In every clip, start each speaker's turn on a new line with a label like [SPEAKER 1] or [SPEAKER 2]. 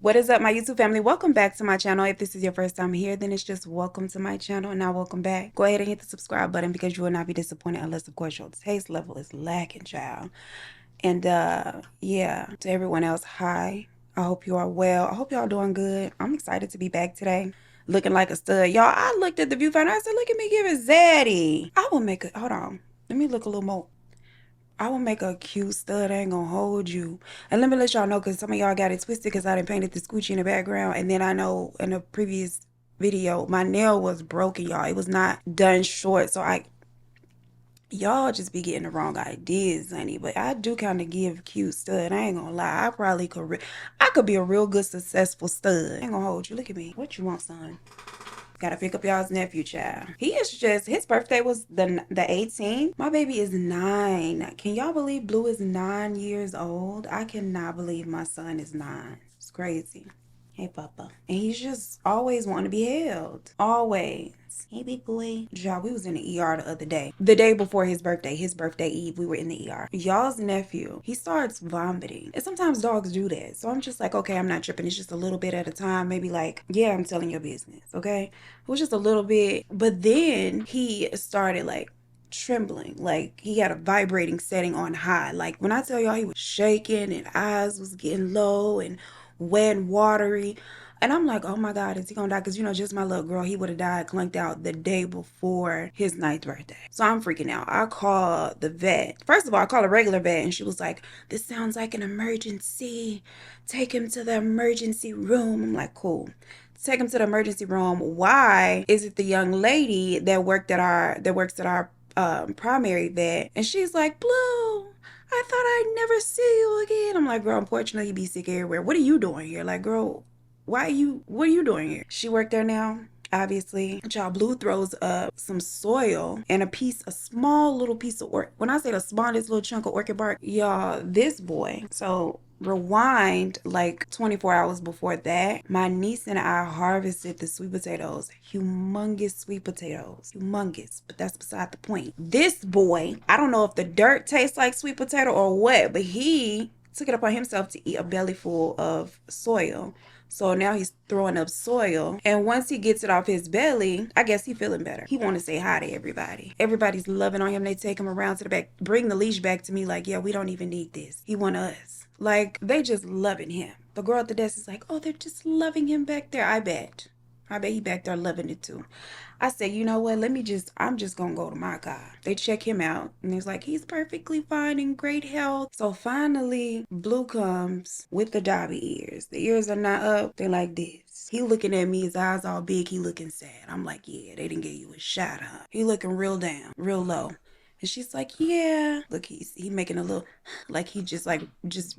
[SPEAKER 1] What is up, my YouTube family? Welcome back to my channel. If this is your first time here, then it's just welcome to my channel and now welcome back. Go ahead and hit the subscribe button because you will not be disappointed unless, of course, your taste level is lacking, child. And yeah, to everyone else, hi. I hope you are well. I hope y'all doing good. I'm excited to be back today. Looking like a stud. Y'all, I looked at the viewfinder. I said, look at me giving zaddy. I will make it. Hold on. Let me look a little more. I will make a cute stud. I ain't gonna hold you. And let me let y'all know, because some of y'all got it twisted because I done painted the scoochie in the background. And then I know in the previous video, my nail was broken, y'all. It was not done short. So y'all just be getting the wrong ideas, honey. But I do kind of give cute stud. I ain't gonna lie. I probably could. I could be a real good, successful stud. I ain't gonna hold you. Look at me. What you want, son? Gotta pick up y'all's nephew, child. He is just, his birthday was the 18th. My baby is 9. Can y'all believe Blue is 9 years old? I cannot believe my son is 9. It's crazy. Hey, Papa. And he's just always wanting to be held. Always. Hey, big boy. Y'all, we was in the ER the other day. The day before his birthday Eve, we were in the ER. Y'all's nephew, he starts vomiting. And sometimes dogs do that. So I'm just like, okay, I'm not tripping. It's just a little bit at a time. Maybe like, yeah, I'm telling your business, okay? It was just a little bit. But then he started like trembling, like he had a vibrating setting on high. Like when I tell y'all, he was shaking and eyes was getting low and wet and watery. And I'm like, oh my God, is he gonna die? Because, you know, just my little girl, he would have died clunked out the day before his 9th birthday. So I'm freaking out. I called the vet. First of all, I called a regular vet and she was like, this sounds like an emergency. Take him to the emergency room. I'm like, cool. Take him to the emergency room. Why is it the young lady that works at our primary vet? And she's like, Blue, I thought I'd never see you again. I'm like, girl, unfortunately, you be sick everywhere. What are you doing here? Like, girl, what are you doing here? She worked there now, obviously. Child, Blue throws up some soil and a small little piece of when I say the smallest little chunk of orchid bark, y'all, this boy. So rewind like 24 hours before that, my niece and I harvested the sweet potatoes. Humongous sweet potatoes. Humongous. But that's beside the point. This boy, I don't know if the dirt tastes like sweet potato or what, but he took it upon himself to eat a belly full of soil. So now he's throwing up soil. And once he gets it off his belly, I guess he's feeling better. He want to say hi to everybody. Everybody's loving on him. They take him around to the back, bring the leash back to me like, yeah, we don't even need this. He want us. Like, they just loving him. The girl at the desk is like, oh, they're just loving him back there. I bet he back there loving it too. I said, you know what? I'm just going to go to my guy. They check him out and he's like, he's perfectly fine, in great health. So finally, Blue comes with the Dobby ears. The ears are not up. They're like this. He looking at me, his eyes all big. He looking sad. I'm like, yeah, they didn't give you a shot, huh? He looking real down, real low. And she's like, yeah. Look, he making a little, like he just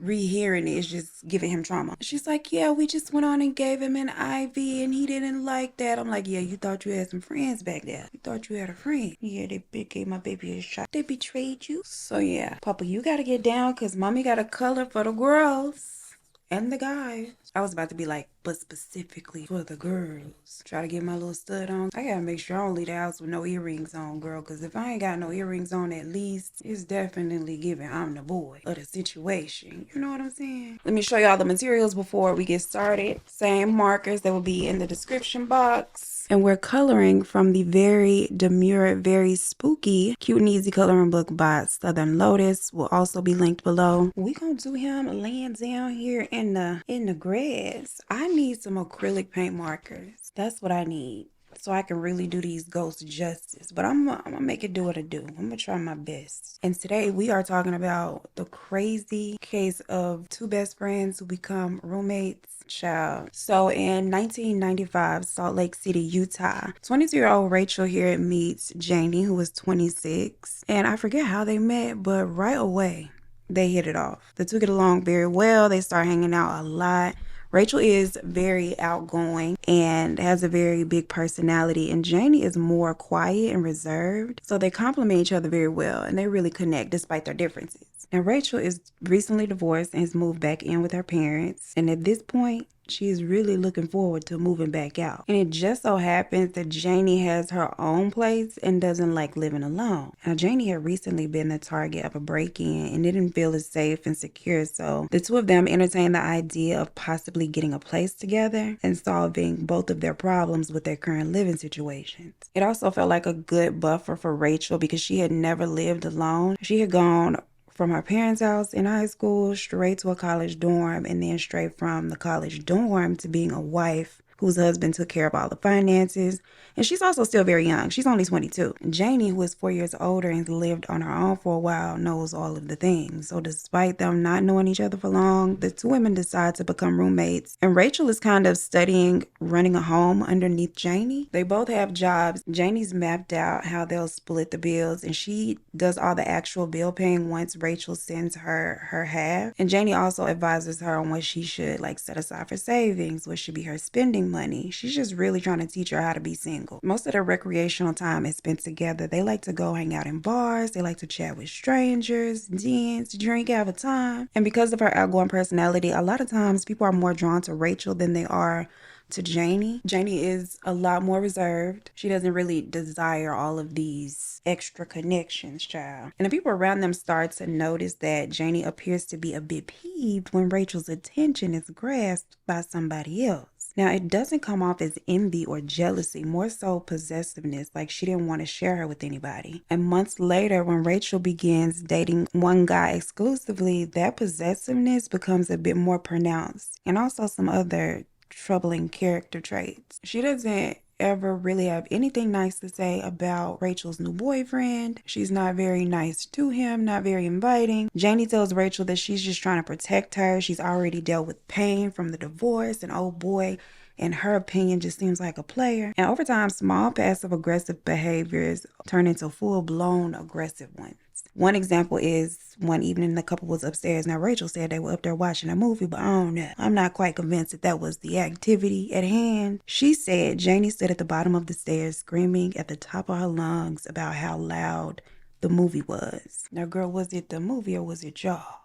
[SPEAKER 1] rehearing it is just giving him trauma. She's like, yeah, we just went on and gave him an IV and he didn't like that. I'm like, yeah, you thought you had some friends back there. You thought you had a friend. Yeah, they gave my baby a shot. They betrayed you. So yeah, Papa, you gotta get down because Mommy got a color for the girls and the guys. I was about to be like, but specifically for the girls. Try to get my little stud on. I gotta make sure I don't leave the house with no earrings on, girl. Because if I ain't got no earrings on, at least it's definitely giving I'm the boy of the situation. You know what I'm saying? Let me show y'all the materials before we get started. Same markers that will be in the description box. And we're coloring from the very demure, very spooky Cute and Easy coloring book by Southern Lotus. Will also be linked below. We gonna do him laying down here in the grass. I need some acrylic paint markers. That's what I need, so I can really do these ghosts justice. But I'm gonna make it do what it do. I'm gonna try my best. And today we are talking about the crazy case of two best friends who become roommates. Child. So in 1995, Salt Lake City, Utah, 22-year-old Rachel here meets Janie, who was 26. And I forget how they met, but right away they hit it off. The two get along very well. They start hanging out a lot. Rachel is very outgoing and has a very big personality, and Janie is more quiet and reserved. So they complement each other very well, and they really connect despite their differences. And Rachel is recently divorced and has moved back in with her parents. And at this point, She's really looking forward to moving back out. And it just so happens that Janie has her own place and doesn't like living alone. Now, Janie had recently been the target of a break-in and didn't feel as safe and secure, so the two of them entertained the idea of possibly getting a place together and solving both of their problems with their current living situations. It also felt like a good buffer for Rachel because she had never lived alone. She had gone from her parents' house in high school straight to a college dorm, and then straight from the college dorm to being a wife whose husband took care of all the finances. And she's also still very young. She's only 22. Janie, who is 4 years older and lived on her own for a while, knows all of the things. So despite them not knowing each other for long, the two women decide to become roommates. And Rachel is kind of studying running a home underneath Janie. They both have jobs. Janie's mapped out how they'll split the bills, and she does all the actual bill paying once Rachel sends her half. And Janie also advises her on what she should like set aside for savings, what should be her spending money. She's just really trying to teach her how to be single. Most of their recreational time is spent together. They like to go hang out in bars. They like to chat with strangers, dance, drink, have a time. And because of her outgoing personality, a lot of times people are more drawn to Rachel than they are to Janie. Janie is a lot more reserved. She doesn't really desire all of these extra connections, child. And the people around them start to notice that Janie appears to be a bit peeved when Rachel's attention is grasped by somebody else. Now, it doesn't come off as envy or jealousy, more so possessiveness, like she didn't want to share her with anybody. And months later, when Rachel begins dating one guy exclusively, that possessiveness becomes a bit more pronounced, and also some other troubling character traits. She doesn't ever really have anything nice to say about Rachel's new boyfriend. She's not very nice to him, not very inviting. Janie tells Rachel that she's just trying to protect her. She's already dealt with pain from the divorce, and oh boy, in her opinion, just seems like a player. And over time, small passive-aggressive behaviors turn into full-blown aggressive ones. One example is one evening the couple was upstairs. Now, Rachel said they were up there watching a movie, but I don't know. I'm not quite convinced that that was the activity at hand. She said Janie stood at the bottom of the stairs screaming at the top of her lungs about how loud the movie was. Now, girl, was it the movie or was it y'all?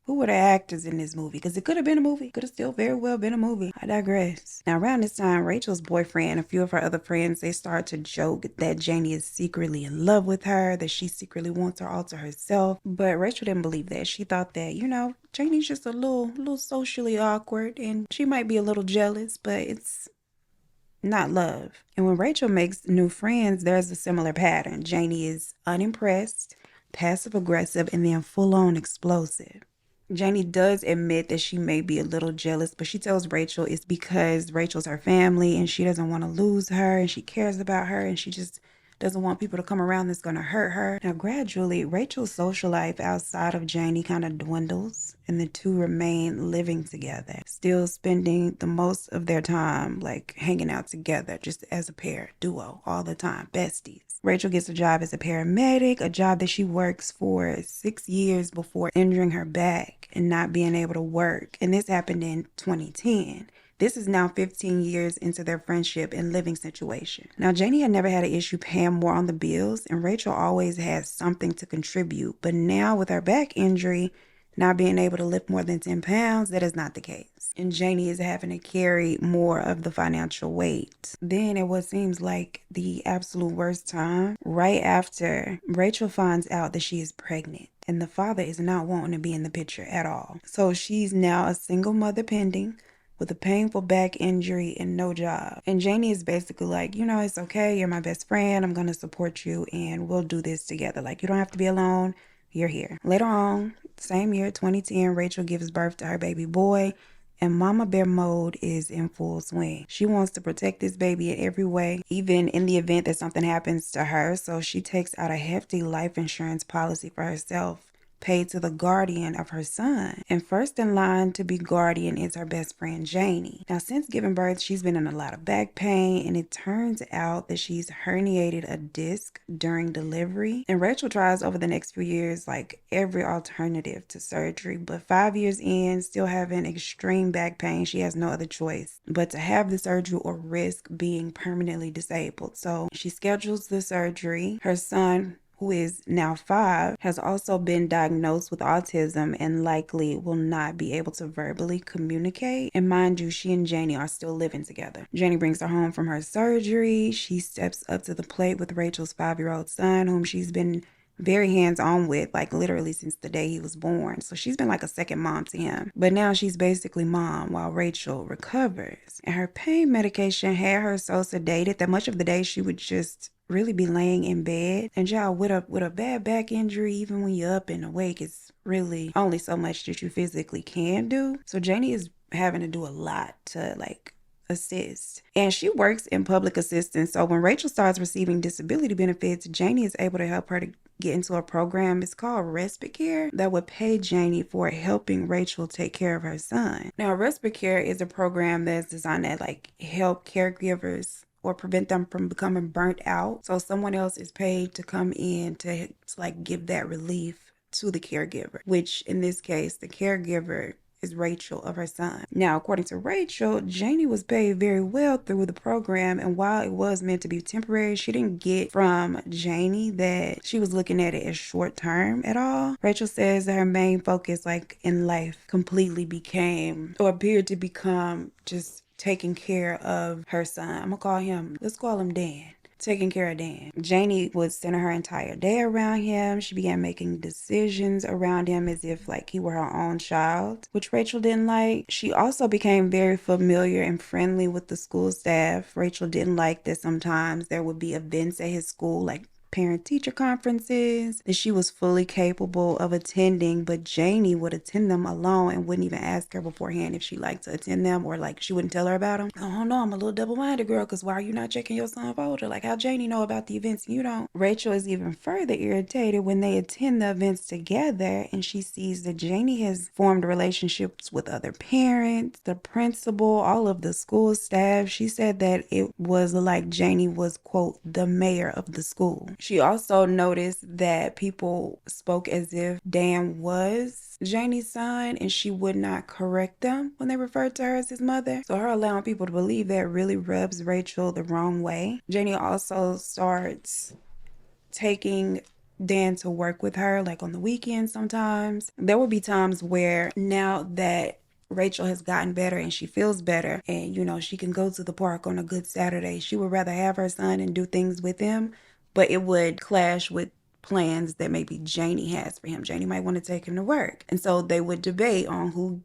[SPEAKER 1] Who were the actors in this movie? Because it could have been a movie. Could have still very well been a movie. I digress. Now, around this time, Rachel's boyfriend and a few of her other friends, they start to joke that Janie is secretly in love with her, that she secretly wants her all to herself. But Rachel didn't believe that. She thought that, Janie's just a little socially awkward, and she might be a little jealous, but it's not love. And when Rachel makes new friends, there's a similar pattern. Janie is unimpressed, passive-aggressive, and then full-on explosive. Janie does admit that she may be a little jealous, but she tells Rachel it's because Rachel's her family and she doesn't want to lose her, and she cares about her, and she just doesn't want people to come around that's going to hurt her. Now, gradually, Rachel's social life outside of Janie kind of dwindles, and the two remain living together, still spending the most of their time like hanging out together, just as a pair, duo, all the time, besties. Rachel gets a job as a paramedic, a job that she works for 6 years before injuring her back and not being able to work. And this happened in 2010. This is now 15 years into their friendship and living situation. Now, Janie had never had an issue paying more on the bills, and Rachel always had something to contribute. But now with her back injury, not being able to lift more than 10 pounds, that is not the case. And Janie is having to carry more of the financial weight. Then at what seems like the absolute worst time, right after Rachel finds out that she is pregnant, and the father is not wanting to be in the picture at all. So she's now a single mother pending, with a painful back injury and no job. And Janie is basically like, it's okay. You're my best friend. I'm going to support you and we'll do this together. Like, you don't have to be alone. You're here. Later on, same year, 2010, Rachel gives birth to her baby boy, and mama bear mode is in full swing. She wants to protect this baby in every way, even in the event that something happens to her. So she takes out a hefty life insurance policy for herself, paid to the guardian of her son. And first in line to be guardian is her best friend, Janie. Now, since giving birth, she's been in a lot of back pain, and it turns out that she's herniated a disc during delivery. And Rachel tries over the next few years, like every alternative to surgery, but 5 years in, still having extreme back pain, she has no other choice but to have the surgery or risk being permanently disabled. So she schedules the surgery. Her son, who is now 5, has also been diagnosed with autism and likely will not be able to verbally communicate. And mind you, she and Janie are still living together. Janie brings her home from her surgery. She steps up to the plate with Rachel's 5-year-old son, whom she's been very hands-on with, like literally since the day he was born. So she's been like a second mom to him. But now she's basically mom while Rachel recovers. And her pain medication had her so sedated that much of the day she would just really be laying in bed. And y'all, with a bad back injury, even when you're up and awake, it's really only so much that you physically can do. So Janie is having to do a lot to like assist. And she works in public assistance. So when Rachel starts receiving disability benefits, Janie is able to help her to get into a program. It's called Respite Care that would pay Janie for helping Rachel take care of her son. Now, Respite Care is a program that's designed to like help caregivers or prevent them from becoming burnt out. So someone else is paid to come in to like give that relief to the caregiver, which in this case, the caregiver is Rachel of her son. Now, according to Rachel, Janie was paid very well through the program, and while it was meant to be temporary, she didn't get from Janie that she was looking at it as short term at all. Rachel says that her main focus like in life completely became or appeared to become just taking care of her son. Let's call him Dan. Taking care of Dan. Janie would center her entire day around him. She began making decisions around him as if like he were her own child, which Rachel didn't like. She also became very familiar and friendly with the school staff. Rachel didn't like that sometimes there would be events at his school, like parent-teacher conferences that she was fully capable of attending, but Janie would attend them alone and wouldn't even ask her beforehand if she liked to attend them, or like she wouldn't tell her about them. Oh no, I'm a little double-minded, girl, because why are you not checking your son folder? Like how Janie know about the events and you don't? Rachel is even further irritated when they attend the events together and she sees that Janie has formed relationships with other parents, the principal, all of the school staff. She said that it was like Janie was, quote, the mayor of the school. She also noticed that people spoke as if Dan was Janie's son and she would not correct them when they referred to her as his mother. So her allowing people to believe that really rubs Rachel the wrong way. Janie also starts taking Dan to work with her, like on the weekends sometimes. There will be times where now that Rachel has gotten better and she feels better and, you know, she can go to the park on a good Saturday, she would rather have her son and do things with him, but it would clash with plans that maybe Janie has for him. Janie might want to take him to work. And so they would debate on who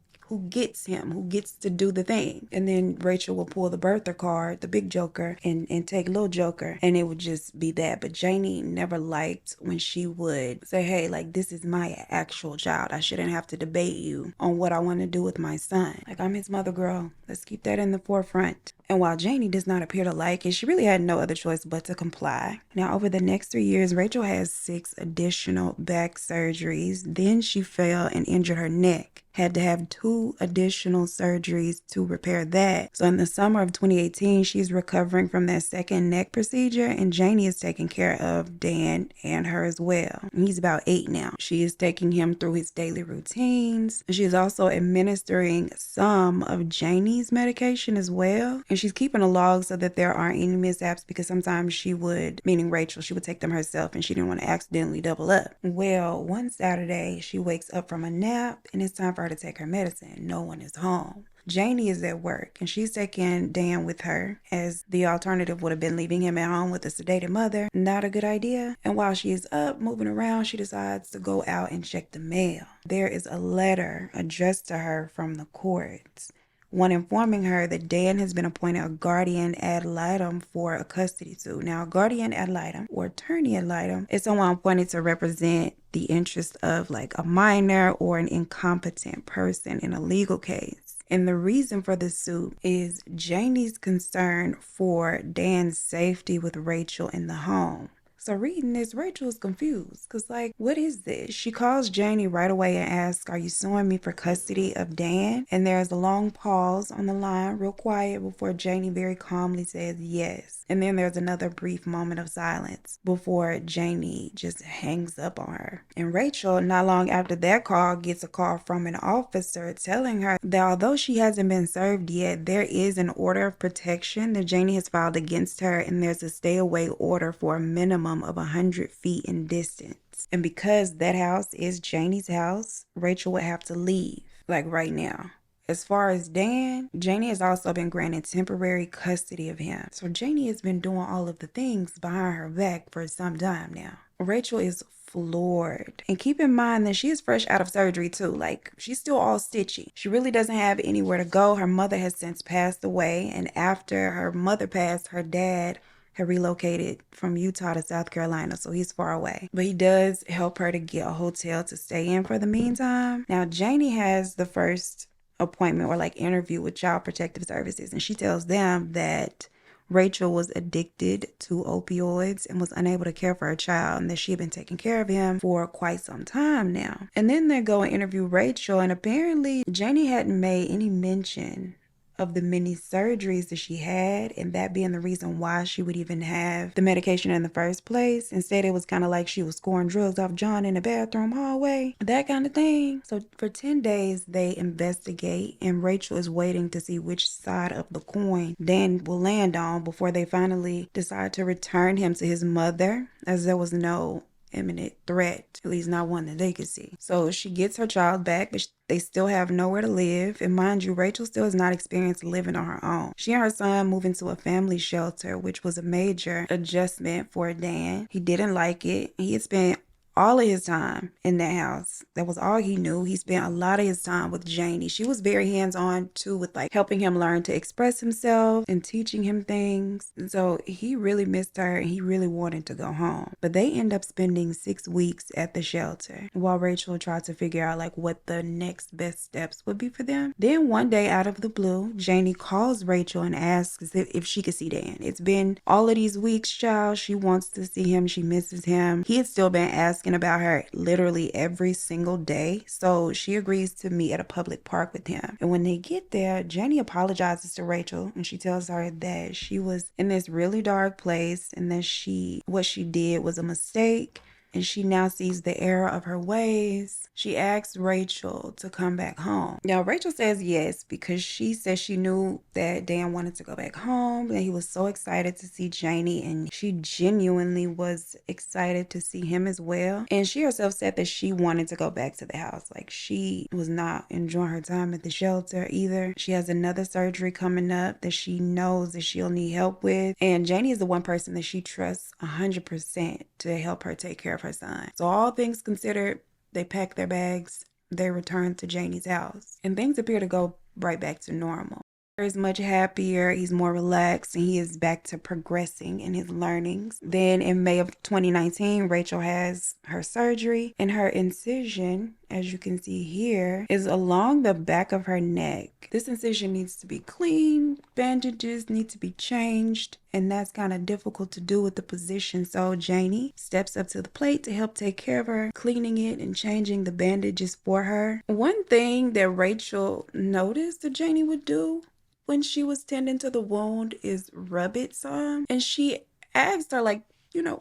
[SPEAKER 1] gets him, who gets to do the thing. And then Rachel will pull the birther card, the big joker, and take little joker, and it would just be that. But Janie never liked when she would say, hey, like, this is my actual child. I shouldn't have to debate you on what I want to do with my son. Like, I'm his mother, girl. Let's keep that in the forefront. And while Janie does not appear to like it, she really had no other choice but to comply. Now, over the next 3 years, Rachel has 6 additional back surgeries. Then she fell and injured her neck. Had to have 2 additional surgeries to repair that. So in the summer of 2018, she's recovering from that second neck procedure, and Janie is taking care of Dan and her as well. And he's about 8 now. She is taking him through his daily routines. She is also administering some of Janie's medication as well. And she's keeping a log so that there aren't any mishaps, because sometimes she would, meaning Rachel, she would take them herself and she didn't want to accidentally double up. Well, one Saturday, she wakes up from a nap and it's time for her to take her medicine. No one is home. Janie is at work and she's taking Dan with her, as the alternative would have been leaving him at home with a sedated mother. Not a good idea. And while she is up moving around, she decides to go out and check the mail. There is a letter addressed to her from the courts, one informing her that Dan has been appointed a guardian ad litem for a custody suit. Now, guardian ad litem or attorney ad litem is someone appointed to represent the interest of like a minor or an incompetent person in a legal case. And the reason for the suit is Janie's concern for Dan's safety with Rachel in the home. So reading this, Rachel is confused because, like, what is this? She calls Janie right away and asks, are you suing me for custody of Dan? And there's a long pause on the line, real quiet, before Janie very calmly says yes. And then there's another brief moment of silence before Janie just hangs up on her. And Rachel, not long after that call, gets a call from an officer telling her that although she hasn't been served yet, there is an order of protection that Janie has filed against her, and there's a stay away order for a minimum minimum of 100 feet in distance. And because that house is Janie's house, Rachel would have to leave, like right now. As far as Dan, Janie has also been granted temporary custody of him. So Janie has been doing all of the things behind her back for some time now. Rachel is floored. And keep in mind that she is fresh out of surgery too. Like, she's still all stitchy. She really doesn't have anywhere to go. Her mother has since passed away. And after her mother passed, her dad had relocated from Utah to South Carolina, so he's far away. But he does help her to get a hotel to stay in for the meantime. Now, Janie has the first appointment or like interview with Child Protective Services, and she tells them that Rachel was addicted to opioids and was unable to care for her child, and that she had been taking care of him for quite some time now. And then they go and interview Rachel, and apparently Janie hadn't made any mention of the many surgeries that she had, and that being the reason why she would even have the medication in the first place. Instead, it was kind of like she was scoring drugs off John in the bathroom hallway, that kind of thing. So for 10 days, they investigate, and Rachel is waiting to see which side of the coin Dan will land on before they finally decide to return him to his mother, as there was no imminent threat, at least not one that they could see. So she gets her child back, but they still have nowhere to live. And mind you, Rachel still has not experienced living on her own. She and her son move into a family shelter, which was a major adjustment for Dan. He didn't like it. He had spent all of his time in that house. That was all he knew. He spent a lot of his time with Janie. She was very hands-on too, with like helping him learn to express himself and teaching him things. And so he really missed her, and he really wanted to go home. But they end up spending 6 weeks at the shelter while Rachel tried to figure out like what the next best steps would be for them. Then one day, out of the blue, Janie calls Rachel and asks if she could see Dan. It's been all of these weeks, child. She wants to see him. She misses him. He had still been asking about her literally every single day, so she agrees to meet at a public park with him. And when they get there, Janie apologizes to Rachel, and she tells her that she was in this really dark place, and that what she did was a mistake, and she now sees the error of her ways. She asks Rachel to come back home. Now, Rachel says yes, because she says she knew that Dan wanted to go back home, and he was so excited to see Janie, and she genuinely was excited to see him as well. And she herself said that she wanted to go back to the house. Like, she was not enjoying her time at the shelter either. She has another surgery coming up that she knows that she'll need help with, and Janie is the one person that she trusts 100% to help her take care of her son. So all things considered, they pack their bags, they return to Janie's house, and things appear to go right back to normal. Is much happier, he's more relaxed, and he is back to progressing in his learnings. Then in May of 2019, Rachel has her surgery, and her incision, as you can see here, is along the back of her neck. This incision needs to be cleaned, bandages need to be changed, and that's kind of difficult to do with the position. So Janie steps up to the plate to help take care of her, cleaning it and changing the bandages for her. One thing that Rachel noticed that Janie would do when she was tending to the wound is rub it some. And she asked her, like,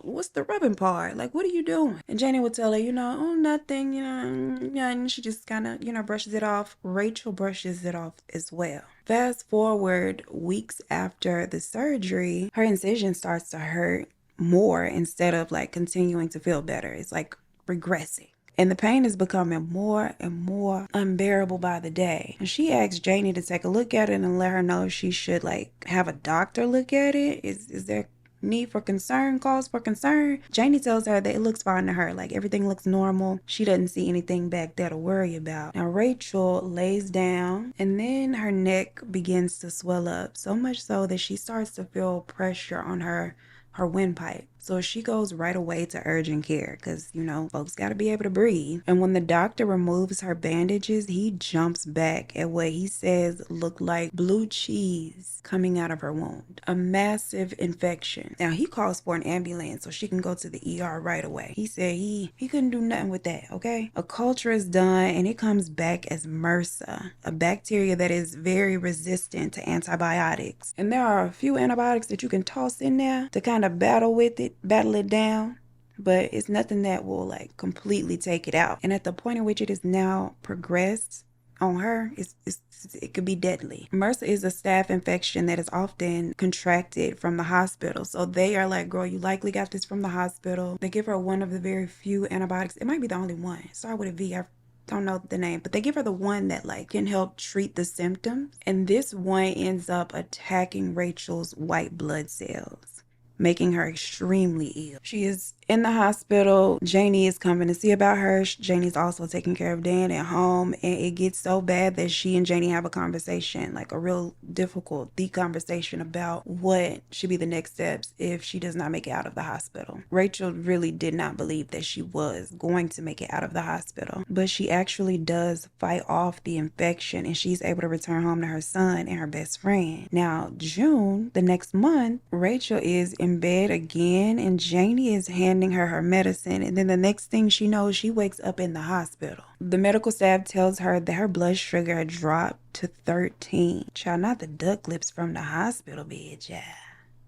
[SPEAKER 1] what's the rubbing part? Like, what are you doing? And Janie would tell her, oh, nothing, and she just kind of, brushes it off. Rachel brushes it off as well. Fast forward weeks after the surgery, her incision starts to hurt more instead of like continuing to feel better. It's like regressing. And the pain is becoming more and more unbearable by the day. And she asked Janie to take a look at it and let her know if she should like have a doctor look at it. Is there need for concern, cause for concern? Janie tells her that it looks fine to her. Like, everything looks normal. She doesn't see anything back there to worry about. Now Rachel lays down, and then her neck begins to swell up, so much so that she starts to feel pressure on her windpipe. So she goes right away to urgent care because, folks got to be able to breathe. And when the doctor removes her bandages, he jumps back at what he says looked like blue cheese coming out of her wound. A massive infection. Now, he calls for an ambulance so she can go to the ER right away. He said he couldn't do nothing with that, okay? A culture is done, and it comes back as MRSA, a bacteria that is very resistant to antibiotics. And there are a few antibiotics that you can toss in there to kind of battle it down, but it's nothing that will like completely take it out. And at the point in which it is now progressed, on her, it could be deadly. MRSA is a staph infection that is often contracted from the hospital. So they are like, girl, you likely got this from the hospital. They give her one of the very few antibiotics. It might be the only one. Start with a V. I don't know the name, but they give her the one that like can help treat the symptoms. And this one ends up attacking Rachel's white blood cells, making her extremely ill. She is in the hospital. Janie is coming to see about her. Janie's also taking care of Dan at home, and it gets so bad that she and Janie have a conversation, like a real difficult, deep conversation about what should be the next steps if she does not make it out of the hospital. Rachel really did not believe that she was going to make it out of the hospital, but she actually does fight off the infection, and she's able to return home to her son and her best friend. Now, June, the next month, Rachel is in bed again, and Janie is handing her medicine, and then the next thing she knows, she wakes up in the hospital. The medical staff tells her that her blood sugar had dropped to 13. Child, not the duck lips from the hospital bed, child.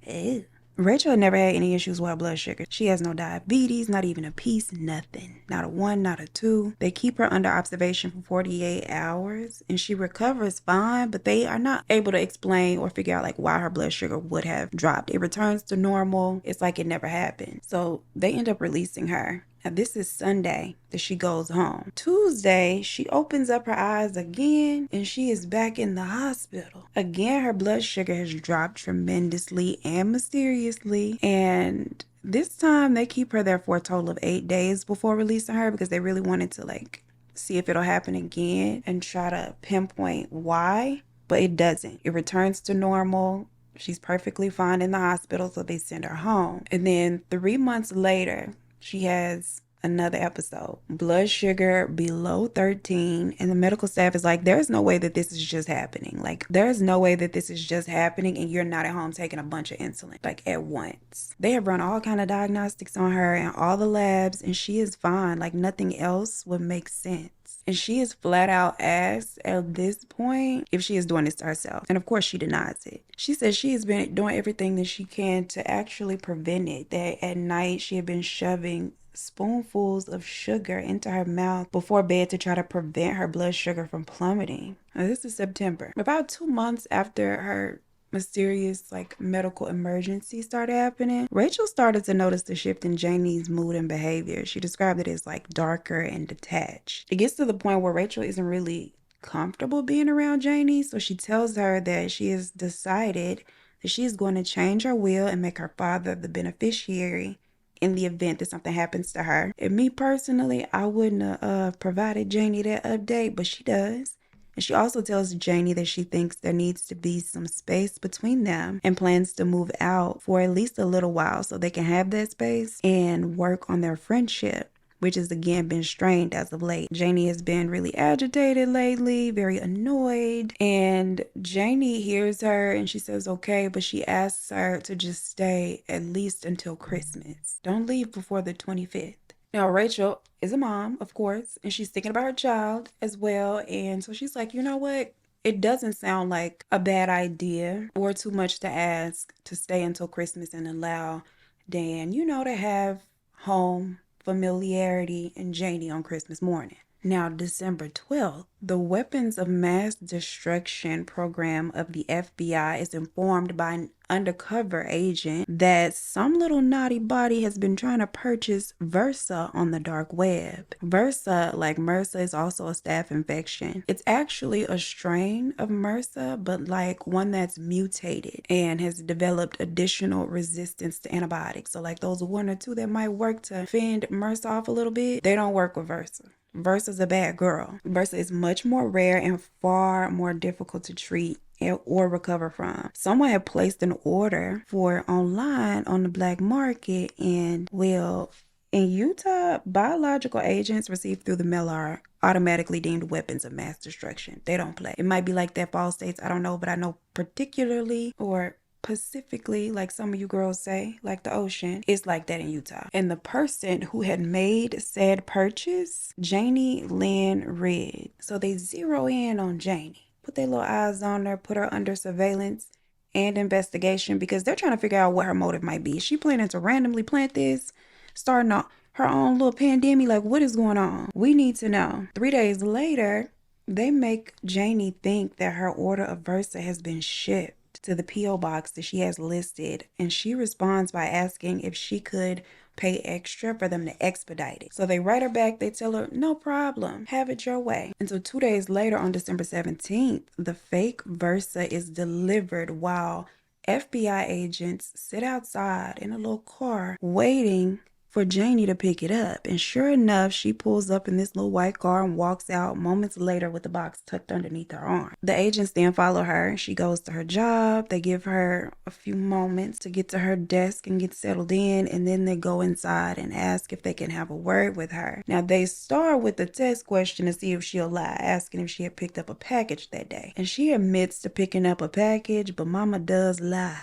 [SPEAKER 1] Ew. Rachel had never had any issues with her blood sugar. She has no diabetes, not even a piece, nothing. Not a 1, not a 2. They keep her under observation for 48 hours and she recovers fine, but they are not able to explain or figure out like why her blood sugar would have dropped. It returns to normal. It's like it never happened. So they end up releasing her. Now, this is Sunday that she goes home. Tuesday, she opens up her eyes again and she is back in the hospital. Again, her blood sugar has dropped tremendously and mysteriously. And this time, they keep her there for a total of 8 days before releasing her because they really wanted to like see if it'll happen again and try to pinpoint why. But it doesn't. It returns to normal. She's perfectly fine in the hospital, so they send her home. And then 3 months later, she has another episode. Blood sugar below 13. And the medical staff is like, there's no way that this is just happening. Like, there's no way that this is just happening and you're not at home taking a bunch of insulin, like at once. They have run all kind of diagnostics on her and all the labs, and she is fine. Like, nothing else would make sense. And she is flat out asked at this point if she is doing this to herself. And of course she denies it. She says she has been doing everything that she can to actually prevent it. That at night she had been shoving spoonfuls of sugar into her mouth before bed to try to prevent her blood sugar from plummeting. Now, this is September. About 2 months after her mysterious like medical emergency started happening, Rachel started to notice the shift in Janie's mood and behavior. She described it as like darker and detached. It gets to the point where Rachel isn't really comfortable being around Janie, so she tells her that she has decided that she is going to change her will and make her father the beneficiary in the event that something happens to her. And me personally, I wouldn't have provided Janie that update, but she does. And she also tells Janie that she thinks there needs to be some space between them and plans to move out for at least a little while so they can have that space and work on their friendship, which has again been strained as of late. Janie has been really agitated lately, very annoyed, and Janie hears her and she says okay, but she asks her to just stay at least until Christmas. Don't leave before the 25th. Now, Rachel is a mom, of course, and she's thinking about her child as well. And so she's like, you know what? It doesn't sound like a bad idea or too much to ask to stay until Christmas and allow Dan, to have home familiarity and Janie on Christmas morning. Now, December 12th, the weapons of mass destruction program of the FBI is informed by an undercover agent that some little naughty body has been trying to purchase Versa on the dark web. Versa, like MRSA, is also a staph infection. It's actually a strain of MRSA, but like one that's mutated and has developed additional resistance to antibiotics. So like those 1 or 2 that might work to fend MRSA off a little bit, they don't work with Versa. Versa's a bad girl. Versa is much more rare and far more difficult to treat or recover from. Someone had placed an order for it online on the black market, and well, in Utah, biological agents received through the mail are automatically deemed weapons of mass destruction. They don't play. It might be like that for all states, I don't know, but I know particularly or specifically, like some of you girls say, like the ocean, it's like that in Utah. And the person who had made said purchase, Janie Lynn Reed. So they zero in on Janie, put their little eyes on her, put her under surveillance and investigation because they're trying to figure out what her motive might be. Is she planning to randomly plant this, starting her own little pandemic? Like, what is going on? We need to know. 3 days later, They make Janie think that her order of Versa has been shipped to the P.O. box that she has listed, and she responds by asking if she could pay extra for them to expedite it. So they write her back, they tell her, no problem, have it your way. And so 2 days later, on December 17th, the fake Versa is delivered while FBI agents sit outside in a little car waiting for Janie to pick it up. And sure enough, she pulls up in this little white car and walks out moments later with the box tucked underneath her arm. The agents then follow her. She goes to her job. They give her a few moments to get to her desk and get settled in, and then they go inside and ask if they can have a word with her. Now, they start with the test question to see if she'll lie, asking if she had picked up a package that day. And she admits to picking up a package, but Mama does lie.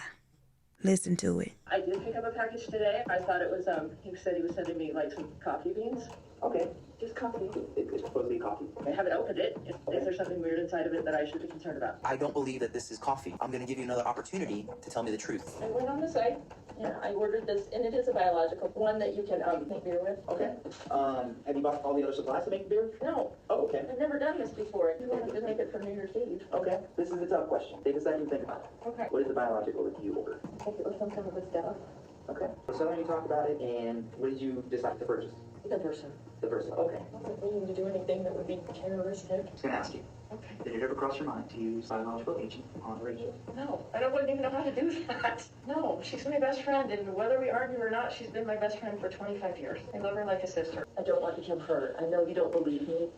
[SPEAKER 1] Listen to it.
[SPEAKER 2] I did pick up a package today. I thought it was, he said he was sending me, like, some coffee beans.
[SPEAKER 3] Okay.
[SPEAKER 2] Just coffee.
[SPEAKER 3] It's supposed to be coffee.
[SPEAKER 2] I haven't opened it. Is there something weird inside of it that I should be concerned about?
[SPEAKER 3] I don't believe that this is coffee. I'm going to give you another opportunity to tell me the truth.
[SPEAKER 2] I went on the site, and I ordered this, and it is a biological one that you can, make beer with.
[SPEAKER 3] Okay. Have you bought all the other supplies to make beer?
[SPEAKER 2] No.
[SPEAKER 3] Oh, okay.
[SPEAKER 2] I've never done this before. You wanted to make it for New Year's Eve.
[SPEAKER 3] Okay. This is a tough question. Take a second to think about it.
[SPEAKER 2] Okay.
[SPEAKER 3] What is the biological that you ordered?
[SPEAKER 2] I think it was some kind of a stuff.
[SPEAKER 3] Okay. So then you talk about it, and what did you decide to purchase?
[SPEAKER 2] The person.
[SPEAKER 3] The person. Okay.
[SPEAKER 2] I wasn't willing to do anything that would be terroristic.
[SPEAKER 3] I was going to ask you.
[SPEAKER 2] Okay.
[SPEAKER 3] Did it ever cross your mind to use biological agent on Rachel?
[SPEAKER 2] No, I wouldn't even know how to do that. No, she's my best friend, and whether we argue or not, she's been my best friend for 25 years. I love her like a sister. I don't want to kill her. I know you don't believe me,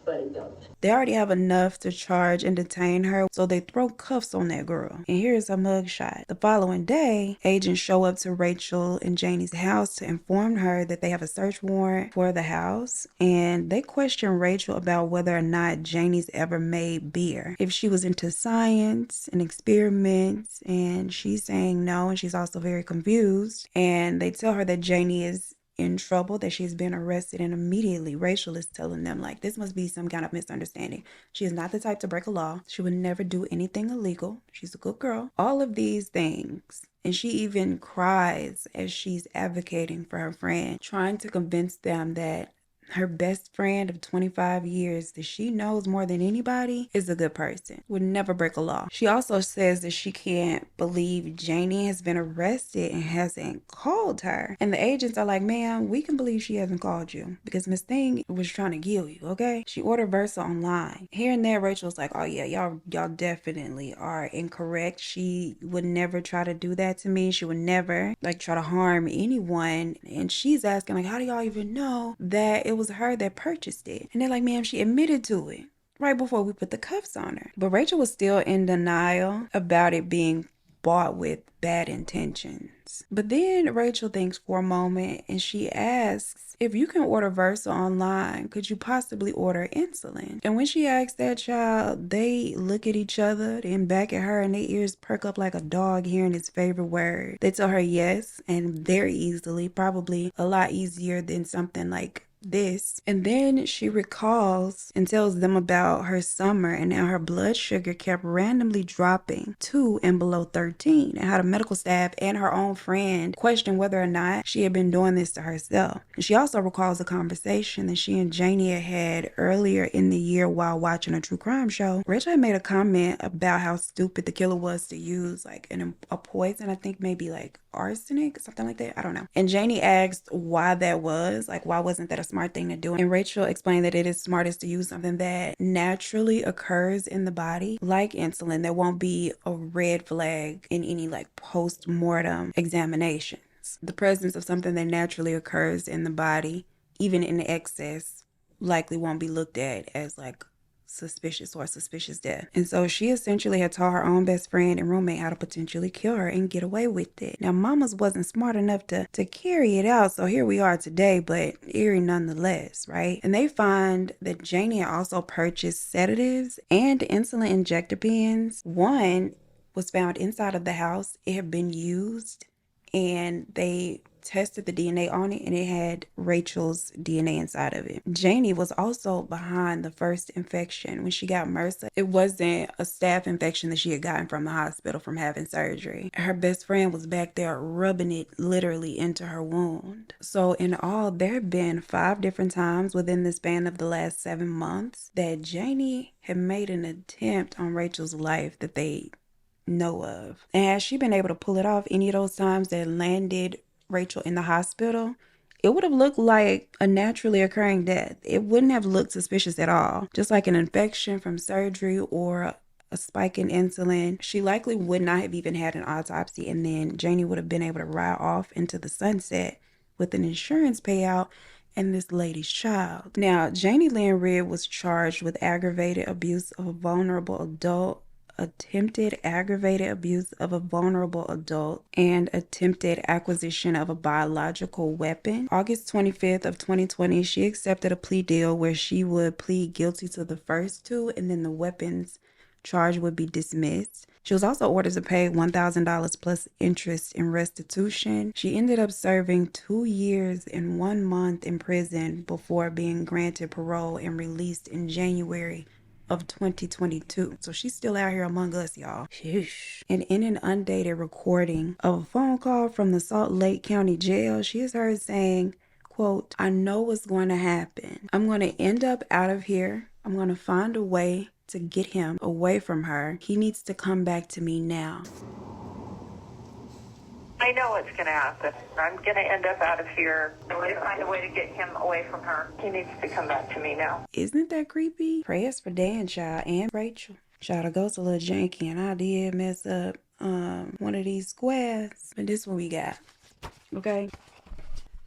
[SPEAKER 2] but I don't.
[SPEAKER 1] They already have enough to charge and detain her, so they throw cuffs on that girl. And here's her mugshot. The following day, agents show up to Rachel and Janie's house to inform her that they have a search warrant for the house, and they question Rachel about whether or not Janie's ever made beer, if she was into science and experiments, and she's saying no, and she's also very confused. And they tell her that Janie is in trouble, that she's been arrested, and immediately Rachel is telling them, like, this must be some kind of misunderstanding. She is not the type to break a law. She would never do anything illegal. She's a good girl. All of these things. And she even cries as she's advocating for her friend, trying to convince them that her best friend of 25 years that she knows more than anybody is a good person, would never break a law. She also says that she can't believe Janie has been arrested and hasn't called her. And the agents are like, ma'am, we can believe she hasn't called you because Miss Thing was trying to kill you, okay? She ordered Versa online. Here and there, Rachel's like, oh yeah, y'all definitely are incorrect. She would never try to do that to me. She would never like try to harm anyone. And she's asking, like, how do y'all even know that it was her that purchased it? And they're like, ma'am, she admitted to it right before we put the cuffs on her. But Rachel was still in denial about it being bought with bad intentions. But then Rachel thinks for a moment and she asks, if you can order Versa online, could you possibly order insulin? And when she asks that child, they look at each other and back at her, and their ears perk up like a dog hearing his favorite word. They tell her yes, and very easily, probably a lot easier than something like this. And then she recalls and tells them about her summer and how her blood sugar kept randomly dropping to and below 13, and how the medical staff and her own friend questioned whether or not she had been doing this to herself. And she also recalls a conversation that she and Janie had earlier in the year while watching a true crime show. Rachel had made a comment about how stupid the killer was to use like a poison, I think maybe like arsenic, something like that, I don't know. And Janie asked why that was, like why wasn't that a smart thing to do? And Rachel explained that it is smartest to use something that naturally occurs in the body, like insulin. There won't be a red flag in any like post-mortem examinations. The presence of something that naturally occurs in the body, even in excess, likely won't be looked at as like suspicious or suspicious death. And so she essentially had taught her own best friend and roommate how to potentially kill her and get away with it. Now, Mama's wasn't smart enough to carry it out, so here we are today, but eerie nonetheless, right? And they find that Janie had also purchased sedatives and insulin injector pens. One was found inside of the house. It had been used, and they tested the DNA on it and it had Rachel's DNA inside of it. Janie was also behind the first infection. When she got MRSA, it wasn't a staph infection that she had gotten from the hospital from having surgery. Her best friend was back there rubbing it literally into her wound. So in all, there have been 5 different times within the span of the last 7 months that Janie had made an attempt on Rachel's life that they know of. And has she been able to pull it off any of those times that landed Rachel in the hospital? It would have looked like a naturally occurring death. It wouldn't have looked suspicious at all. Just like an infection from surgery or a spike in insulin. She likely would not have even had an autopsy, and then Janie would have been able to ride off into the sunset with an insurance payout and this lady's child. Now, Janie Lynn Reed was charged with aggravated abuse of a vulnerable adult, attempted aggravated abuse of a vulnerable adult, and attempted acquisition of a biological weapon. August 25th of 2020, she accepted a plea deal where she would plead guilty to the first 2 and then the weapons charge would be dismissed. She was also ordered to pay $1,000 plus interest and restitution. She ended up serving 2 years and 1 month in prison before being granted parole and released in January of 2022. So she's still out here among us, y'all. Sheesh. And in an undated recording of a phone call from the Salt Lake County Jail, she is heard saying, quote, "I know what's going to happen. I'm going to end up out of here. I'm going to find a way to get him away from her. He needs to come back to me now."
[SPEAKER 2] I know what's going to happen. I'm going to end up out of here. I'm going to find a way to get him away from her. He needs to come back to me now.
[SPEAKER 1] Isn't that creepy? Prayers for Dan, child, and Rachel. Child, the ghost a little janky, and I did mess up one of these squares. But this what we got. Okay?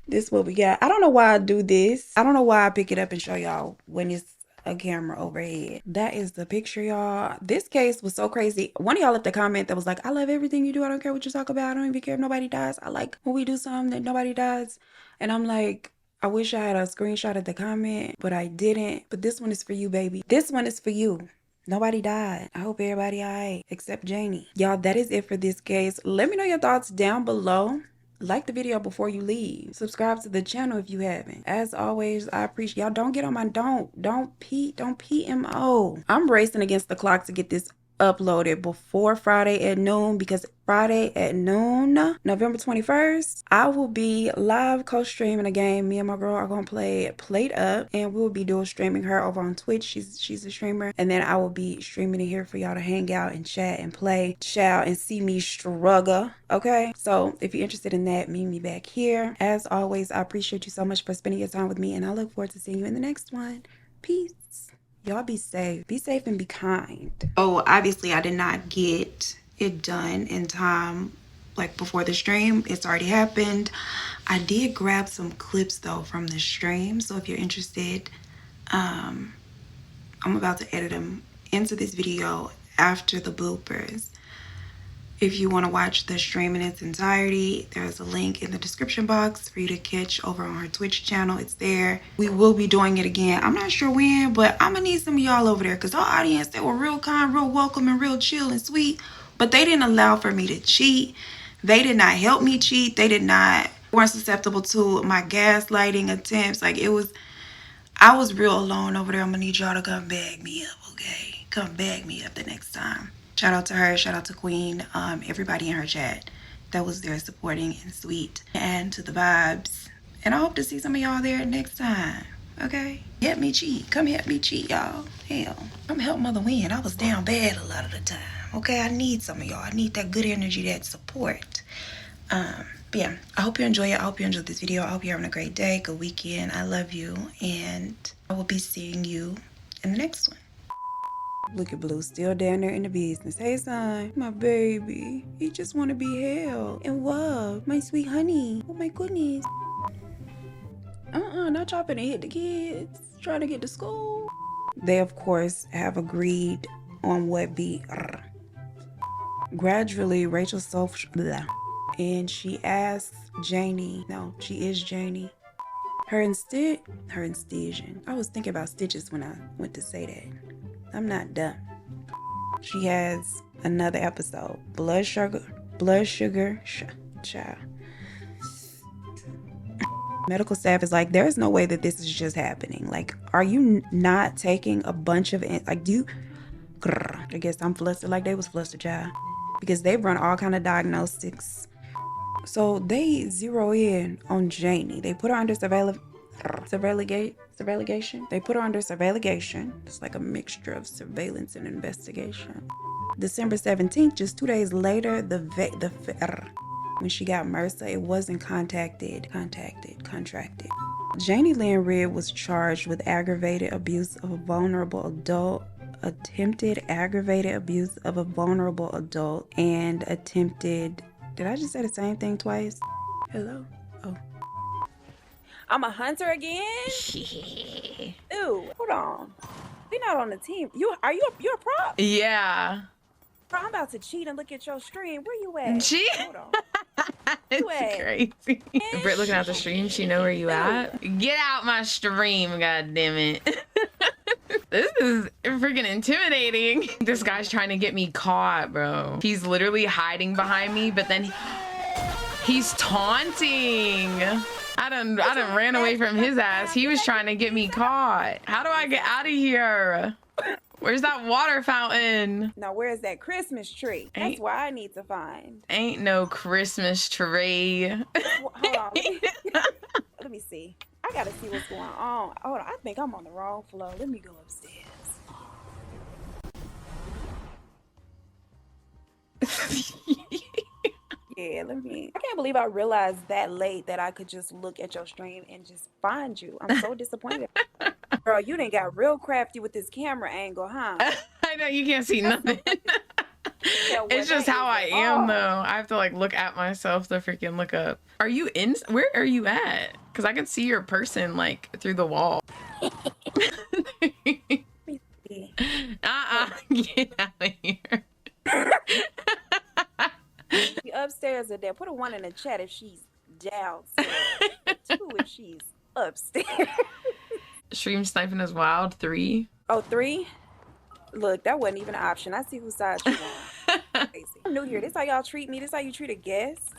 [SPEAKER 1] This is what we got. I don't know why I do this. I don't know why I pick it up and show y'all when it's a camera overhead. That is the picture, y'all. This case was so crazy. One of y'all left a comment that was like, "I love everything you do. I don't care what you talk about. I don't even care if nobody dies. I like when we do something that nobody dies." And I'm like, I wish I had a screenshot of the comment, but I didn't. But this one is for you, baby. This one is for you. Nobody died. I hope everybody alright, except Janie. Y'all, that is it for this case. Let me know your thoughts down below. Like the video before you leave. Subscribe to the channel if you haven't. As always, I appreciate y'all. Don't get on my don't PMO. I'm racing against the clock to get this uploaded before Friday at noon, because Friday at noon, November 21st, I will be live co-streaming a game. Me and my girl are gonna play Plate Up, and we will be dual streaming her over on Twitch. She's a streamer, and then I will be streaming it here for y'all to hang out and chat and play, shout, and see me struggle. Okay, so if you're interested in that, meet me back here. As always, I appreciate you so much for spending your time with me, and I look forward to seeing you in the next one. Peace. Y'all be safe. Be safe and be kind. Oh, obviously I did not get it done in time, like before the stream. It's already happened. I did grab some clips though from the stream. So if you're interested, I'm about to edit them into this video after the bloopers. If you want to watch the stream in its entirety, there's a link in the description box for you to catch over on her Twitch channel. It's there. We will be doing it again. I'm not sure when, but I'm going to need some of y'all over there, because our audience, they were real kind, real welcome, and real chill and sweet. But they didn't allow for me to cheat. They did not help me cheat. They weren't susceptible to my gaslighting attempts. Like, I was real alone over there. I'm going to need y'all to come bag me up, okay? Come bag me up the next time. Shout out to her, shout out to Queen, everybody in her chat that was there supporting and sweet, and to the vibes. And I hope to see some of y'all there next time, okay? Help me cheat. Come help me cheat, y'all. Hell, come help Mother win. I was down bad a lot of the time, okay? I need some of y'all. I need that good energy, that support. But yeah, I hope you enjoy it. I hope you enjoyed this video. I hope you're having a great day, good weekend. I love you, and I will be seeing you in the next one. Look at Blue still down there in the business. Hey, son, my baby. He just want to be held and loved. My sweet honey. Oh, my goodness. Not y'all finna hit the kids trying to get to school. They, of course, have agreed on what be. Gradually, Rachel and she asks Janie. No, she is Janie. Her incision. I was thinking about stitches when I went to say that. I'm not dumb. She has another episode. Blood sugar, child. Medical staff is like, there's no way that this is just happening. Like, are you not taking a bunch of like, do you? I guess I'm flustered like they was flustered, child, because they've run all kind of diagnostics. So they zero in on Janie. They put her under surveillance. They put her under surveillance. It's like a mixture of surveillance and investigation. December 17th, just 2 days later, when she got MRSA, it wasn't contracted. Janie Lynn Reed was charged with aggravated abuse of a vulnerable adult, attempted aggravated abuse of a vulnerable adult, and attempted. Did I just say the same thing twice? Hello? Oh. I'm a hunter again? Ew, hold on. We're not on the team. You're a prop?
[SPEAKER 4] Yeah.
[SPEAKER 1] Bro, I'm about to cheat and look at your stream. Where you at?
[SPEAKER 4] She
[SPEAKER 1] Hold on.
[SPEAKER 4] it's crazy. Britt looking at the stream, she know where you at. Get out my stream, god damn it. This is freaking intimidating. This guy's trying to get me caught, bro. He's literally hiding behind me, but then he's taunting. I done ran away from his ass. He was trying to get me caught. How do I get out of here? Where's that water fountain?
[SPEAKER 1] Now, where's that Christmas tree? That's what I need to find.
[SPEAKER 4] Ain't no Christmas tree.
[SPEAKER 1] Well, hold on. Let me see. I gotta see what's going on. Hold on. I think I'm on the wrong floor. Let me go upstairs. Yeah, let me. I can't believe I realized that late that I could just look at your stream and just find you. I'm so disappointed. Girl, you done got real crafty with this camera angle, huh?
[SPEAKER 4] I know you can't see nothing.
[SPEAKER 1] Yeah,
[SPEAKER 4] It's just how I am, though. I have to like look at myself to freaking look up. Are you in? Where are you at? Because I can see your person like through the wall.
[SPEAKER 1] Let me see.
[SPEAKER 4] Get out of here.
[SPEAKER 1] She upstairs or there. Put a 1 in the chat if she's downstairs. A 2 if she's upstairs.
[SPEAKER 4] Stream sniping is wild. 3.
[SPEAKER 1] Oh, 3? Look, that wasn't even an option. I see whose side you on. I'm new here. This how y'all treat me? This how you treat a guest?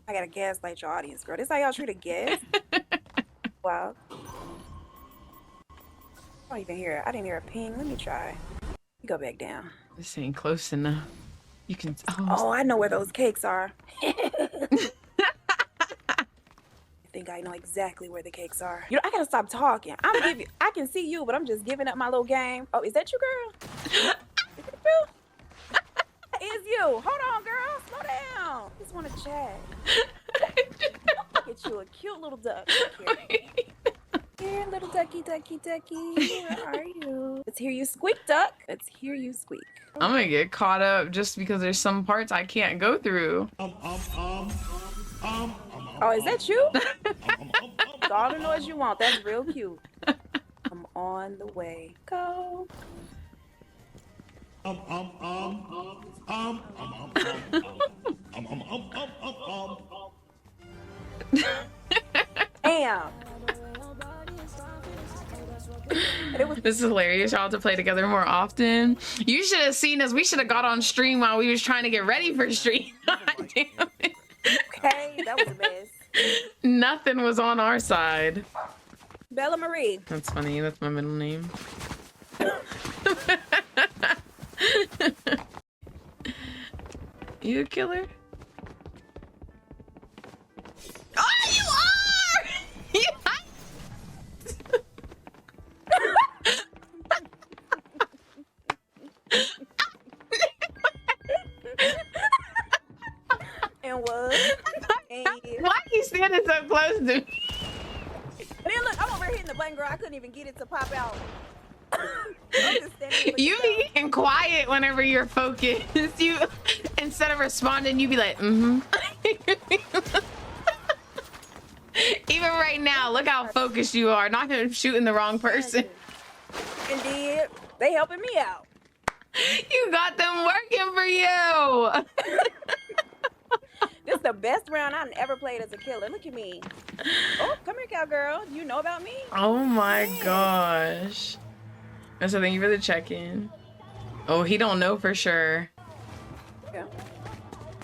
[SPEAKER 1] I gotta gaslight your audience, girl. This how y'all treat a guest? Wow. I don't even hear it. I didn't hear a ping. Let me try. You go back down.
[SPEAKER 4] This ain't close enough. You can.
[SPEAKER 1] Oh, I know where those cakes are. I think I know exactly where the cakes are. You know, I gotta stop talking. I'm giving. I can see you, but I'm just giving up my little game. Oh, is that you, girl? Is it you? It's you. Hold on, girl. Slow down. I just want to chat. Look at you, a cute little duck. Here, little ducky. Where are you? Let's hear you squeak, duck. Let's hear you squeak.
[SPEAKER 4] I'm gonna get caught up just because there's some parts I can't go through.
[SPEAKER 1] Oh, is that you? That's all the noise you want. That's real cute. I'm on the way. Go. Damn.
[SPEAKER 4] This is hilarious. Y'all have to play together more often. You should have seen us. We should have got on stream while we was trying to get ready for stream. God damn it.
[SPEAKER 1] Okay, that was a mess.
[SPEAKER 4] Nothing was on our side.
[SPEAKER 1] Bella Marie.
[SPEAKER 4] That's funny. That's my middle name. You a killer? Oh, you are!
[SPEAKER 1] And what? And
[SPEAKER 4] Why are you standing so close to me?
[SPEAKER 1] then look, I'm over here hitting the button, girl. I couldn't even get it to pop out. I'm just standing looking
[SPEAKER 4] You
[SPEAKER 1] down.
[SPEAKER 4] be getting quiet whenever you're focused. You, instead of responding, you be like, mm-hmm. Even right now, look how focused you are. Not gonna shooting the wrong person.
[SPEAKER 1] Indeed. They helping me out.
[SPEAKER 4] You got them working for you.
[SPEAKER 1] This is the best round I've ever played as a killer. Look at me. Oh, come here, cowgirl. You know about me?
[SPEAKER 4] Oh my gosh. So thank you for the check-in. Oh, he don't know for sure.
[SPEAKER 1] Yeah.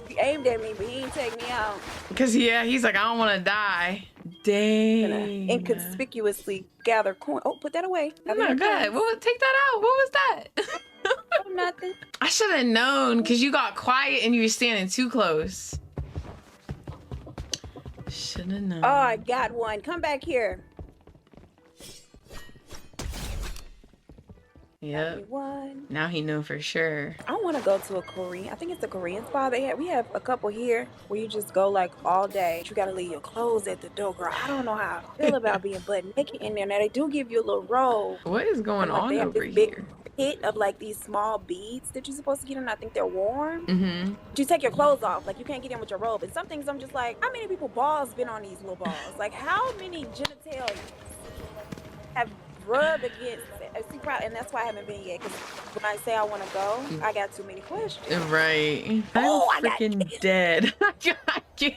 [SPEAKER 1] He aimed at me, but he didn't take me out.
[SPEAKER 4] Cause yeah, he's like, I don't want to die. Dang.
[SPEAKER 1] Inconspicuously gather coin. Oh, put that away.
[SPEAKER 4] Oh my God. Take that out. What was that?
[SPEAKER 1] Oh, nothing.
[SPEAKER 4] I should have known because you got quiet and you were standing too close. Should have known.
[SPEAKER 1] Oh, I got one. Come back here.
[SPEAKER 4] Yep.
[SPEAKER 1] One.
[SPEAKER 4] Now he know for sure.
[SPEAKER 1] I want to go to a Korean. I think it's a Korean spa. We have a couple here where you just go like all day. You gotta leave your clothes at the door, girl. I don't know how I feel about being butt naked in there. Now they do give you a little robe.
[SPEAKER 4] What is going
[SPEAKER 1] Like,
[SPEAKER 4] on
[SPEAKER 1] they have
[SPEAKER 4] over
[SPEAKER 1] this big
[SPEAKER 4] here?
[SPEAKER 1] pit of like these small beads that you're supposed to get in. I think they're warm.
[SPEAKER 4] Mm-hmm.
[SPEAKER 1] But you take your clothes off. Like you can't get in with your robe. And some things I'm just like, how many people balls been on these little balls? Like how many genitalia have rubbed against it? And that's why I haven't been yet. Because when I say I want to go, I got too many questions.
[SPEAKER 4] Right.
[SPEAKER 1] Oh,
[SPEAKER 4] I'm freaking dead. I got you.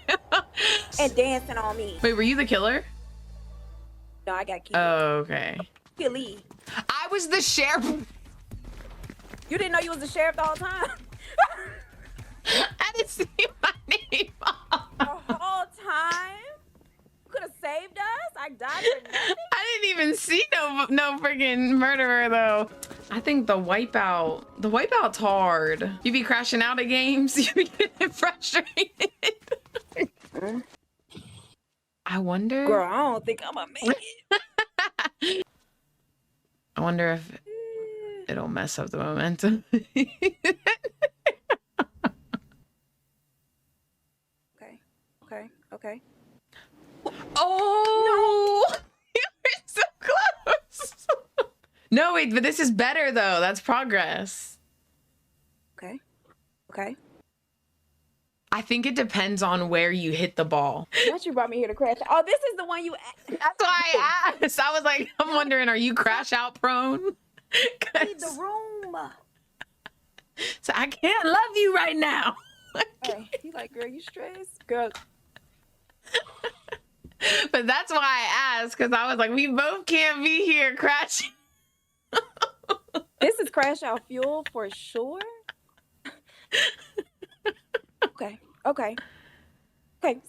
[SPEAKER 1] And dancing on me.
[SPEAKER 4] Wait, were you the killer?
[SPEAKER 1] No, I got killed.
[SPEAKER 4] Oh, okay.
[SPEAKER 1] Killy.
[SPEAKER 4] I was the sheriff.
[SPEAKER 1] You didn't know you was the sheriff the whole time?
[SPEAKER 4] I didn't see my name.
[SPEAKER 1] The whole time? You could have saved us? I died for nothing?
[SPEAKER 4] I didn't even see no freaking murderer though. I think the wipeout's hard. You be crashing out at games. You be getting frustrated. I wonder.
[SPEAKER 1] Girl, I don't think I'm gonna make it.
[SPEAKER 4] I wonder if it'll mess up the momentum.
[SPEAKER 1] Okay.
[SPEAKER 4] Oh, no. You were so close. No, wait, but this is better though. That's progress.
[SPEAKER 1] Okay.
[SPEAKER 4] I think it depends on where you hit the ball.
[SPEAKER 1] Not you brought me here to crash. Oh, this is the one you
[SPEAKER 4] That's why I asked. I was like, I'm wondering, are you crash out prone?
[SPEAKER 1] need the room.
[SPEAKER 4] So I can't love you right now.
[SPEAKER 1] Hey, he like, girl, you stressed? Girl.
[SPEAKER 4] But that's why I asked, because I was like, we both can't be here crashing.
[SPEAKER 1] This is crash out fuel for sure. Okay.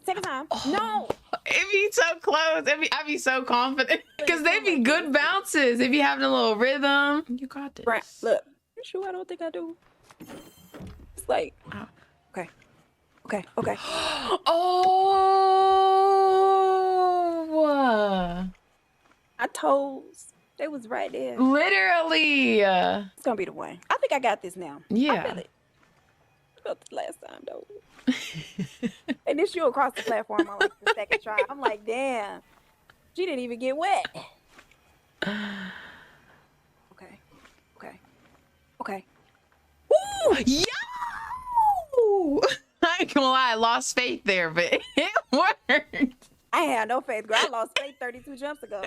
[SPEAKER 1] Second time.
[SPEAKER 4] Oh,
[SPEAKER 1] No.
[SPEAKER 4] It'd be so close. I'd be so confident. Because they'd be good bounces. If you having a little rhythm. You got this.
[SPEAKER 1] Right. Look. You sure I don't think I do? It's like,
[SPEAKER 4] Oh.
[SPEAKER 1] Okay.
[SPEAKER 4] Oh.
[SPEAKER 1] My toes, they was right there.
[SPEAKER 4] Literally.
[SPEAKER 1] It's gonna be the one. I think I got this now.
[SPEAKER 4] Yeah.
[SPEAKER 1] I feel it. I felt it last time though. And this you across the platform on like the second try. I'm like, damn, she didn't even get wet. Okay.
[SPEAKER 4] Ooh, yo! I ain't gonna lie, I lost faith there, but it worked.
[SPEAKER 1] I had no faith, girl. I lost faith 32 jumps ago.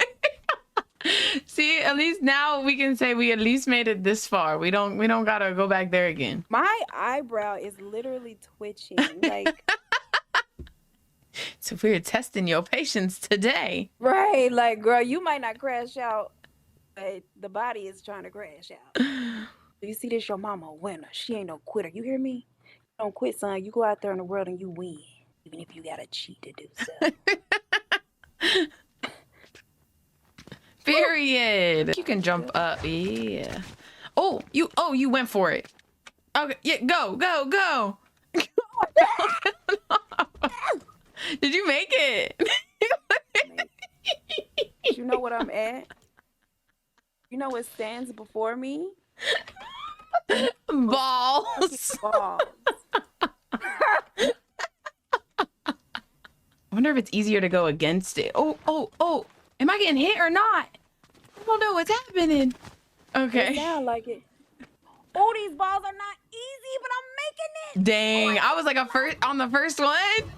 [SPEAKER 4] See, at least now we can say we at least made it this far. We don't gotta go back there again.
[SPEAKER 1] My eyebrow is literally twitching. Like,
[SPEAKER 4] So we're testing your patience today.
[SPEAKER 1] right, like, girl, you might not crash out, but the body is trying to crash out. You see this, your mama a winner. She ain't no quitter. You hear me? You don't quit, son. You go out there in the world and you win. Even if you gotta cheat to do so.
[SPEAKER 4] Period. You can jump up. Yeah. Oh, you went for it. Okay. Yeah, go. Did you make it?
[SPEAKER 1] You know what I'm at? You know what stands before me?
[SPEAKER 4] Balls.
[SPEAKER 1] Balls.
[SPEAKER 4] I wonder if it's easier to go against it. Oh. Am I getting hit or not? I don't know what's happening.
[SPEAKER 1] It
[SPEAKER 4] Okay.
[SPEAKER 1] sound like it. Oh, these balls are not easy, but I'm making it.
[SPEAKER 4] Dang, I was like on the first one.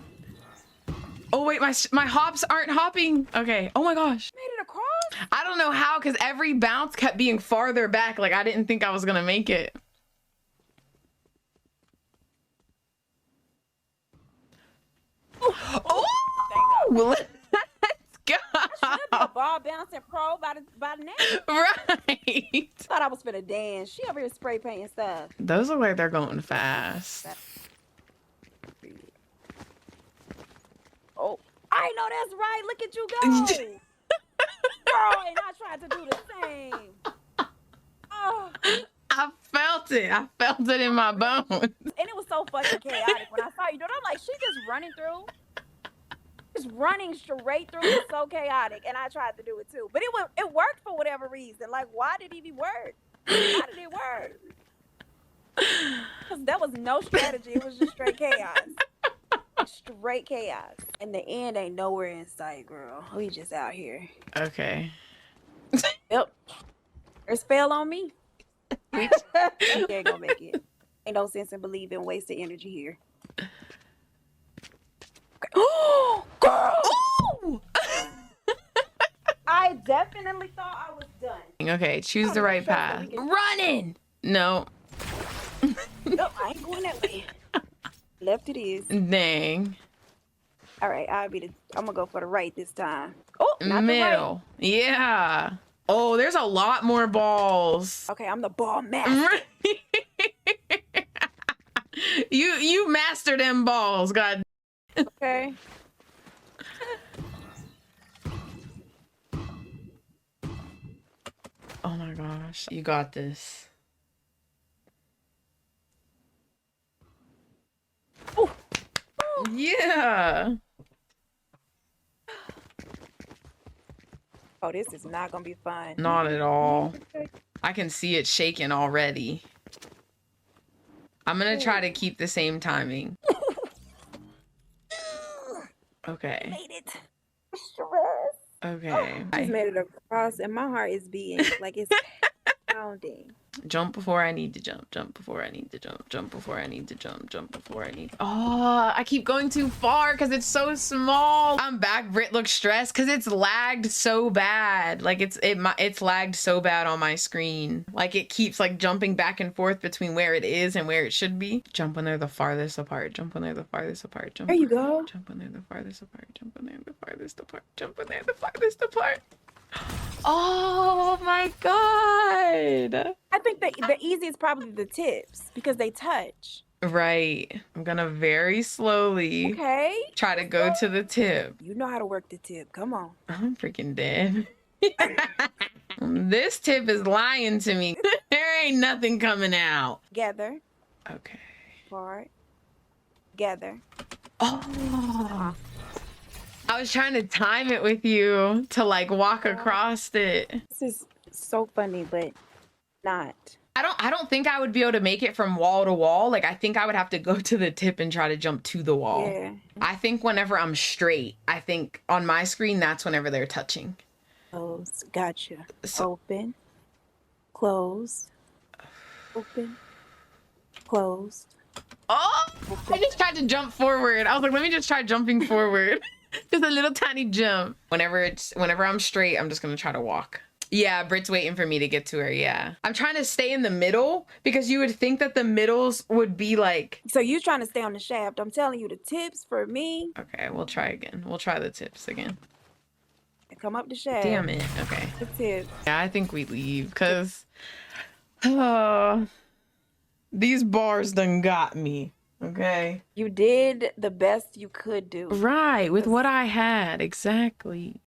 [SPEAKER 4] Oh wait, my hops aren't hopping. Okay. Oh my gosh.
[SPEAKER 1] Made it across?
[SPEAKER 4] I don't know how, because every bounce kept being farther back. Like I didn't think I was gonna make it. Oh, let's go.
[SPEAKER 1] Should be a ball bouncing pro by the neck.
[SPEAKER 4] Right.
[SPEAKER 1] Thought I was finna dance. She over here spray painting stuff.
[SPEAKER 4] Those look like they're going fast.
[SPEAKER 1] Oh, I I know that's right. Look at you go. Girl, and I tried to do the same. Oh.
[SPEAKER 4] I felt it. I felt it in my bones.
[SPEAKER 1] And it was so fucking chaotic when I saw you do it. I'm like, she just running through. Just running straight through. It's so chaotic. And I tried to do it too. But it worked for whatever reason. Like, why did it even work? How did it work? Because there was no strategy. It was just straight chaos. Straight chaos. And the end ain't nowhere in sight, girl. We just out here.
[SPEAKER 4] Okay.
[SPEAKER 1] Yep. There's spell on me. You ain't gonna make it. Ain't no sense in believing wasted energy here. Okay. Oh, girl!
[SPEAKER 4] Ooh!
[SPEAKER 1] I definitely thought I was done.
[SPEAKER 4] Okay, choose the right path. Running! No.
[SPEAKER 1] Nope, I ain't going that way. Left it is.
[SPEAKER 4] Dang.
[SPEAKER 1] All right, I'm gonna go for the right this time. Oh, not
[SPEAKER 4] Middle. Yeah. Oh, there's a lot more balls.
[SPEAKER 1] the right. Okay, I'm the ball master.
[SPEAKER 4] You master them balls, God.
[SPEAKER 1] Okay.
[SPEAKER 4] Oh my gosh, you got this.
[SPEAKER 1] Ooh.
[SPEAKER 4] Yeah.
[SPEAKER 1] Oh, this is not gonna be fun.
[SPEAKER 4] Not at all. I can see it shaking already. I'm gonna try to keep the same timing. Okay.
[SPEAKER 1] Made it.
[SPEAKER 4] Okay.
[SPEAKER 1] I just made it across, and my heart is beating like it's pounding.
[SPEAKER 4] Jump before I need to jump. Jump before I need to jump. Jump before I need to jump. Jump before I need. Oh, I keep going too far because it's so small. I'm back. Britt looks stressed because it's lagged so bad. Like it's lagged so bad on my screen. Like it keeps like jumping back and forth between where it is and where it should be. Jump when they're the farthest apart. Jump when they're the farthest apart. Jump.
[SPEAKER 1] There you go.
[SPEAKER 4] Jump when they're the farthest apart. Jump when they're the farthest apart. Jump when they're the farthest apart. Oh my god.
[SPEAKER 1] I think the easiest is probably the tips because they touch.
[SPEAKER 4] Right. I'm gonna very slowly
[SPEAKER 1] Okay.
[SPEAKER 4] try to go to the tip.
[SPEAKER 1] You know how to work the tip. Come on.
[SPEAKER 4] I'm freaking dead. This tip is lying to me. There ain't nothing coming out.
[SPEAKER 1] Together.
[SPEAKER 4] Okay.
[SPEAKER 1] Apart. Together.
[SPEAKER 4] Oh. I was trying to time it with you to like walk across it.
[SPEAKER 1] This is so funny, but not.
[SPEAKER 4] I don't think I would be able to make it from wall to wall. Like I think I would have to go to the tip and try to jump to the wall.
[SPEAKER 1] Yeah.
[SPEAKER 4] I think whenever I'm straight, I think on my screen that's whenever they're touching.
[SPEAKER 1] Close. Gotcha.
[SPEAKER 4] So,
[SPEAKER 1] Open. Close. Open. Closed.
[SPEAKER 4] oh, I just tried to jump forward. I was like, let me just try jumping forward. Just a little tiny jump. Whenever I'm straight, I'm just gonna try to walk. Yeah, Britt's waiting for me to get to her. Yeah. I'm trying to stay in the middle because you would think that the middles would be like.
[SPEAKER 1] So you trying to stay on the shaft. I'm telling you the tips for me.
[SPEAKER 4] Okay, we'll try again. We'll try the tips again.
[SPEAKER 1] Come up the shaft.
[SPEAKER 4] Damn it. Okay.
[SPEAKER 1] The tips.
[SPEAKER 4] Yeah, I think we leave because these bars done got me. Okay.
[SPEAKER 1] You did the best you could do.
[SPEAKER 4] Right, with what I had. Exactly.